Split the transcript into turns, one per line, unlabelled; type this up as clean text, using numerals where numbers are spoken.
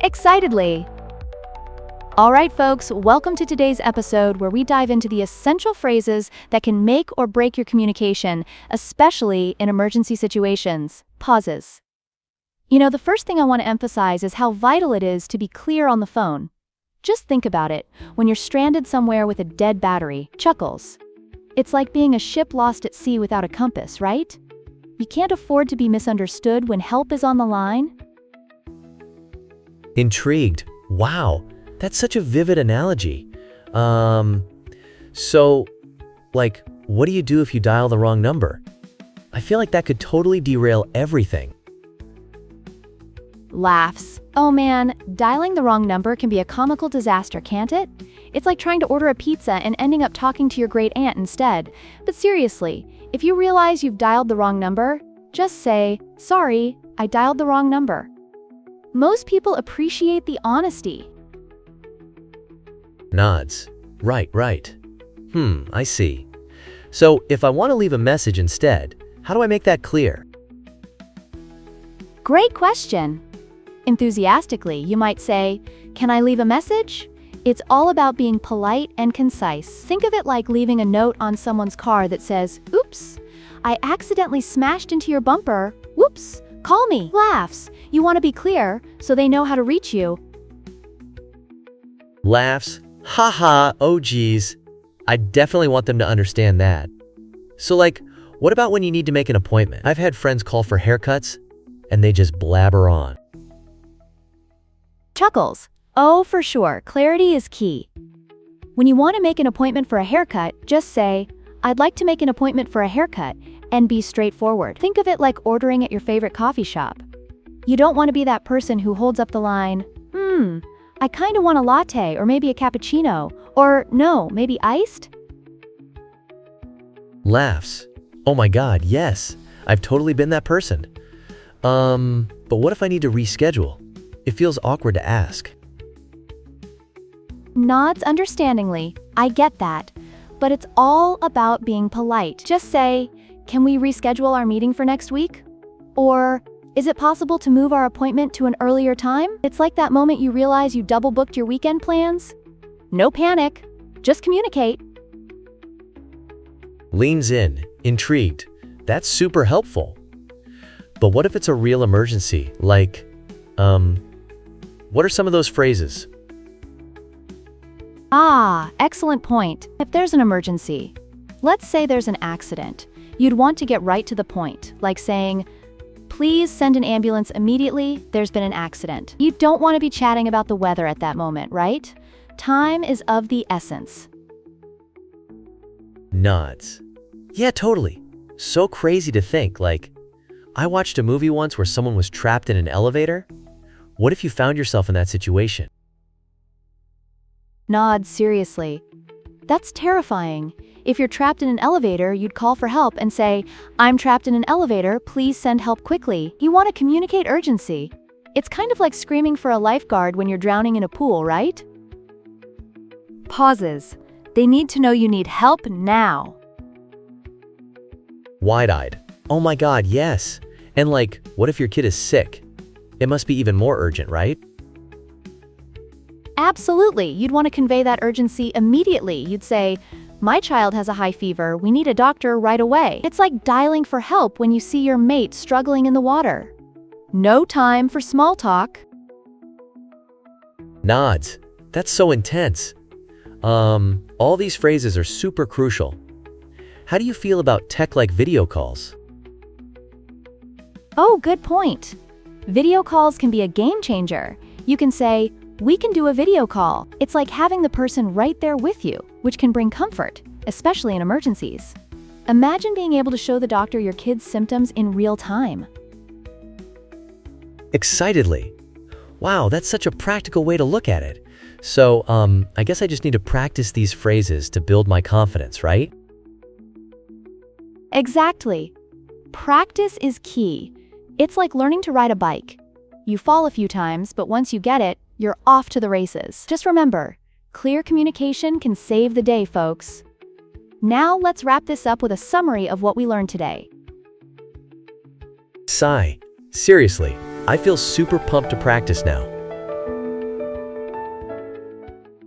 Excitedly! Alright folks, welcome to today's episode where we dive into the essential phrases that can make or break your communication, especially in emergency situations. Pauses. You know, the first thing I want to emphasize is how vital it is to be clear on the phone. Just think about it, when you're stranded somewhere with a dead battery. Chuckles. It's like being a ship lost at sea without a compass, right? You can't afford to be misunderstood when help is on the line.
Intrigued. Wow, that's such a vivid analogy. So, what do you do if you dial the wrong number? I feel like that could totally derail everything.
Laughs. Oh man, dialing the wrong number can be a comical disaster, can't it? It's like trying to order a pizza and ending up talking to your great aunt instead. But seriously, if you realize you've dialed the wrong number, just say, "Sorry, I dialed the wrong number." Most people appreciate the honesty.
Nods. Right. I see. So, if I want to leave a message instead, how do I make that clear?
Great question. Enthusiastically, you might say, "Can I leave a message?" It's all about being polite and concise. Think of it like leaving a note on someone's car that says, "Oops, I accidentally smashed into your bumper. Whoops, call me." Laughs. You want to be clear, so they know how to reach you.
Laughs. Haha, oh geez. I definitely want them to understand that. So what about when you need to make an appointment? I've had friends call for haircuts, and they just blabber on.
Chuckles. Oh, for sure, clarity is key. When you want to make an appointment for a haircut, just say, "I'd like to make an appointment for a haircut," and be straightforward. Think of it like ordering at your favorite coffee shop. You don't want to be that person who holds up the line, I kinda want a latte or maybe a cappuccino, or no, maybe iced?
Laughs. Oh my god, yes. I've totally been that person. But what if I need to reschedule? It feels awkward to ask.
Nods understandingly. I get that. But it's all about being polite. Just say, "Can we reschedule our meeting for next week?" Or, "Is it possible to move our appointment to an earlier time?" It's like that moment you realize you double-booked your weekend plans. No panic. Just communicate.
Leans in, intrigued. That's super helpful. But what if it's a real emergency? What are some of those phrases?
Excellent point. If there's an emergency, let's say there's an accident, you'd want to get right to the point, like saying, "Please send an ambulance immediately, there's been an accident." You don't want to be chatting about the weather at that moment, right? Time is of the essence.
Nods. Yeah, totally. So crazy to think, I watched a movie once where someone was trapped in an elevator. What if you found yourself in that situation?
Nods seriously. That's terrifying. If you're trapped in an elevator, you'd call for help and say, "I'm trapped in an elevator, please send help quickly." You want to communicate urgency. It's kind of like screaming for a lifeguard when you're drowning in a pool, right? Pauses. They need to know you need help now.
Wide-eyed. Oh my god, yes. And what if your kid is sick? It must be even more urgent, right?
Absolutely. You'd want to convey that urgency immediately. You'd say, "My child has a high fever. We need a doctor right away." It's like dialing for help when you see your mate struggling in the water. No time for small talk.
Nods. That's so intense. All these phrases are super crucial. How do you feel about tech like video calls?
Oh, good point. Video calls can be a game changer. You can say, "We can do a video call." It's like having the person right there with you, which can bring comfort, especially in emergencies. Imagine being able to show the doctor your kid's symptoms in real time.
Excitedly. Wow, that's such a practical way to look at it. So, I guess I just need to practice these phrases to build my confidence, right?
Exactly. Practice is key. It's like learning to ride a bike. You fall a few times, but once you get it, you're off to the races. Just remember, clear communication can save the day, folks. Now let's wrap this up with a summary of what we learned today.
Sigh. Seriously, I feel super pumped to practice now.